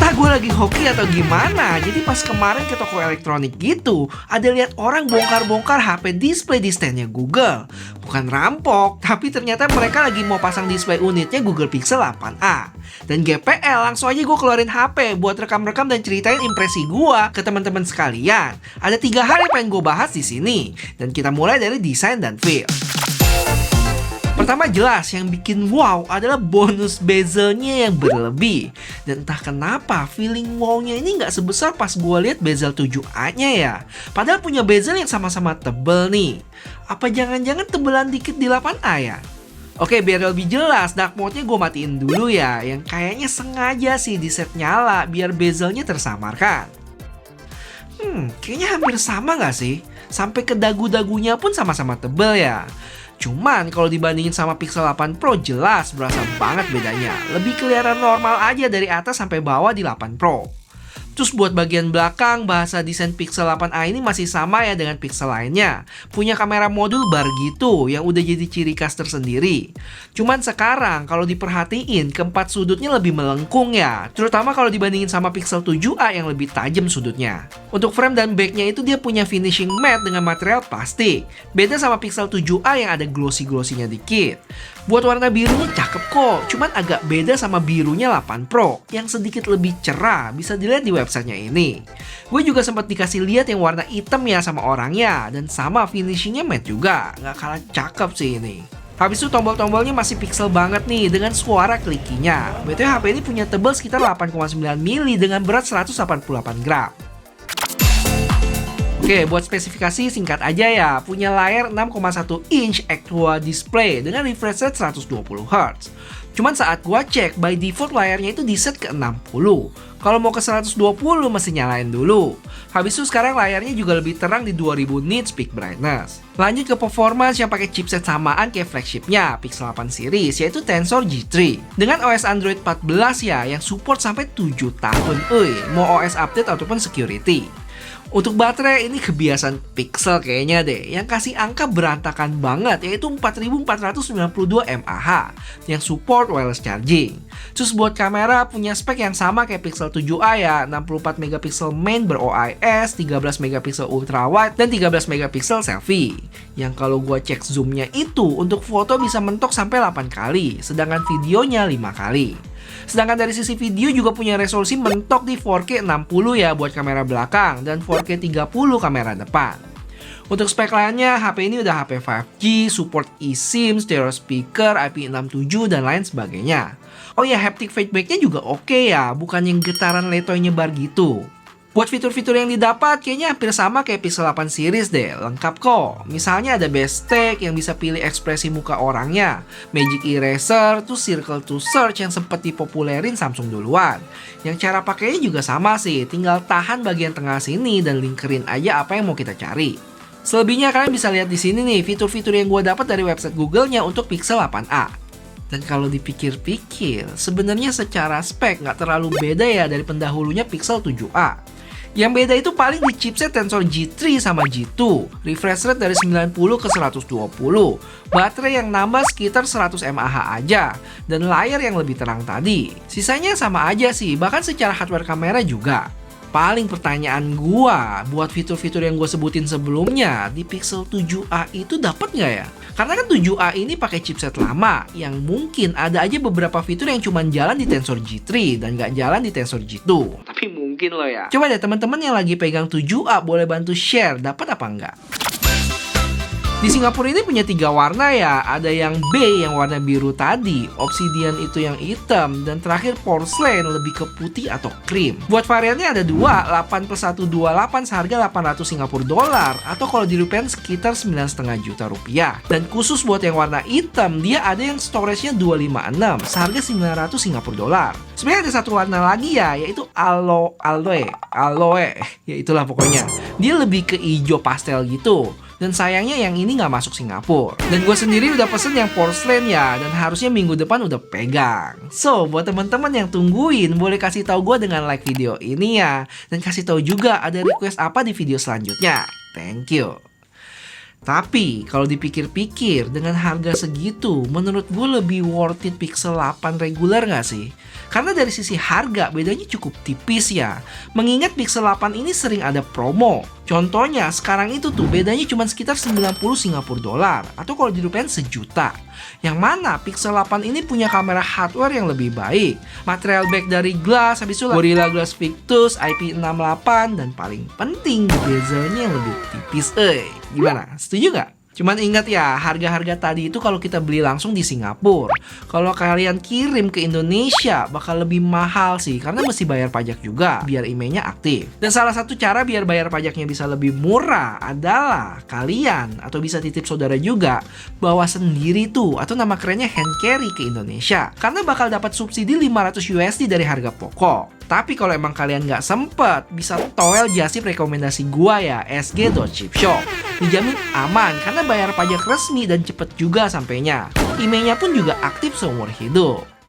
Entah gue lagi hoki atau gimana, jadi pas kemarin ke toko elektronik gitu, ada lihat orang bongkar-bongkar HP display di standnya Google. Bukan rampok, tapi ternyata mereka lagi mau pasang display unitnya Google Pixel 8a. Dan GPL langsung aja gue keluarin HP buat rekam-rekam dan ceritain impresi gue ke teman-teman sekalian. Ada 3 hal yang pengen gue bahas di sini, dan kita mulai dari desain dan feel. Pertama jelas yang bikin wow adalah bonus bezelnya yang berlebih. Dan entah kenapa feeling wow-nya ini nggak sebesar pas gue lihat bezel 7A-nya ya. Padahal punya bezel yang sama-sama tebel nih. Apa jangan-jangan tebelan dikit di 8A ya? Oke, biar lebih jelas dark mode-nya gue matiin dulu ya. Yang kayaknya sengaja sih di set nyala biar bezelnya tersamarkan. Kayaknya hampir sama nggak sih? Sampai ke dagu-dagunya pun sama-sama tebel ya. Cuman kalau dibandingin sama Pixel 8 Pro jelas berasa banget bedanya. Lebih kelihatan normal aja dari atas sampai bawah di 8 Pro. Terus buat bagian belakang, bahasa desain Pixel 8a ini masih sama ya dengan Pixel lainnya. Punya kamera modul bar gitu yang udah jadi ciri khas tersendiri. Cuman sekarang kalau diperhatiin keempat sudutnya lebih melengkung ya. Terutama kalau dibandingin sama Pixel 7a yang lebih tajam sudutnya. Untuk frame dan backnya itu dia punya finishing matte dengan material plastik. Beda sama Pixel 7a yang ada glossy-glossinya dikit. Buat warna birunya cakep kok, cuman agak beda sama birunya 8 Pro yang sedikit lebih cerah, bisa dilihat di websitenya ini. Gue juga sempat dikasih lihat yang warna hitam ya sama orangnya, dan sama finishingnya matte juga, nggak kalah cakep sih ini. Habis itu tombol-tombolnya masih pixel banget nih dengan suara klikinya. BTW HP ini punya tebal sekitar 8,9 mili dengan berat 188 gram. Oke, buat spesifikasi singkat aja ya, punya layar 6,1 inch Aqua display dengan refresh rate 120Hz. Cuman saat gua cek, by default layarnya itu di set ke 60. Kalau mau ke 120 mesti nyalain dulu. Habis itu sekarang layarnya juga lebih terang di 2000 nits peak brightness. Lanjut ke performance yang pakai chipset samaan kayak flagshipnya Pixel 8 series, yaitu Tensor G3. Dengan OS Android 14 ya, yang support sampai 7 tahun. Mau OS update ataupun security. Untuk baterai ini kebiasaan Pixel kayaknya deh, yang kasih angka berantakan banget, yaitu 4492 mAh yang support wireless charging. Terus buat kamera punya spek yang sama kayak Pixel 7a ya, 64 megapiksel main ber-OIS, 13 megapiksel ultrawide, dan 13 megapiksel selfie. Yang kalau gua cek zoomnya itu untuk foto bisa mentok sampai 8 kali, sedangkan videonya 5 kali. Sedangkan dari sisi video juga punya resolusi mentok di 4K 60 ya buat kamera belakang dan 4K 30 kamera depan. Untuk spek lainnya, HP ini udah HP 5G, support eSIM, stereo speaker, IP67 dan lain sebagainya. Oh ya, haptic feedbacknya juga oke ya, bukan yang getaran letoy nyebar gitu. Buat fitur-fitur yang didapat kayaknya hampir sama kayak Pixel 8 series deh, lengkap kok. Misalnya ada best take yang bisa pilih ekspresi muka orangnya, Magic Eraser, tuh Circle to Search yang sempat dipopulerin Samsung duluan. Yang cara pakainya juga sama sih, tinggal tahan bagian tengah sini dan linkerin aja apa yang mau kita cari. Selebihnya kalian bisa lihat di sini nih fitur-fitur yang gue dapat dari website Google-nya untuk Pixel 8a. Dan kalau dipikir-pikir, sebenarnya secara spek nggak terlalu beda ya dari pendahulunya Pixel 7a. Yang beda itu paling di chipset Tensor G3 sama G2, refresh rate dari 90 ke 120, baterai yang nambah sekitar 100 mAh aja, dan layar yang lebih terang tadi. Sisanya sama aja sih, bahkan secara hardware kamera juga. Paling pertanyaan gua buat fitur-fitur yang gue sebutin sebelumnya di Pixel 7a itu dapat nggak ya? Karena kan 7a ini pakai chipset lama yang mungkin ada aja beberapa fitur yang cuma jalan di Tensor G3 dan nggak jalan di Tensor G2. Tapi mungkin loh ya. Coba deh teman-teman yang lagi pegang 7a boleh bantu share dapat apa enggak? Di Singapura ini punya 3 warna ya, ada yang B yang warna biru tadi, Obsidian itu yang hitam, dan terakhir Porcelain lebih ke putih atau krim. Buat variannya ada 2, 8+128 seharga 800 Singapura dolar, atau kalau dirupiahin sekitar 9,5 juta rupiah. Dan khusus buat yang warna hitam, dia ada yang storage-nya 256 seharga 900 Singapura dolar. Sebenarnya ada satu warna lagi ya, yaitu aloe, ya itulah pokoknya. Dia lebih ke hijau pastel gitu. Dan sayangnya yang ini nggak masuk Singapura. Dan gue sendiri udah pesen yang Porcelain ya, dan harusnya minggu depan udah pegang. So, buat teman-teman yang tungguin, boleh kasih tahu gue dengan like video ini ya. Dan kasih tahu juga ada request apa di video selanjutnya. Thank you. Tapi kalau dipikir-pikir dengan harga segitu, menurut gue lebih worth it Pixel 8 reguler nggak sih? Karena dari sisi harga bedanya cukup tipis ya. Mengingat Pixel 8 ini sering ada promo. Contohnya sekarang itu tuh bedanya cuma sekitar 90 Singapura dolar atau kalau dirupiahin sejuta. Yang mana Pixel 8 ini punya kamera hardware yang lebih baik. Material back dari glass, habis itu Gorilla Glass Victus IP68 dan paling penting bezelnya yang lebih tipis. Gimana? Setuju nggak? Cuman ingat ya, harga-harga tadi itu kalau kita beli langsung di Singapura. Kalau kalian kirim ke Indonesia bakal lebih mahal sih, karena mesti bayar pajak juga biar emailnya aktif. Dan salah satu cara biar bayar pajaknya bisa lebih murah adalah kalian, atau bisa titip saudara juga, bawa sendiri tuh, atau nama kerennya hand carry ke Indonesia. Karena bakal dapat subsidi 500 USD dari harga pokok. Tapi kalau emang kalian nggak sempet, bisa toel jasip rekomendasi gua ya, sg.chipshop. Dijamin aman karena bayar pajak resmi dan cepet juga sampainya. Emailnya pun juga aktif seumur hidup.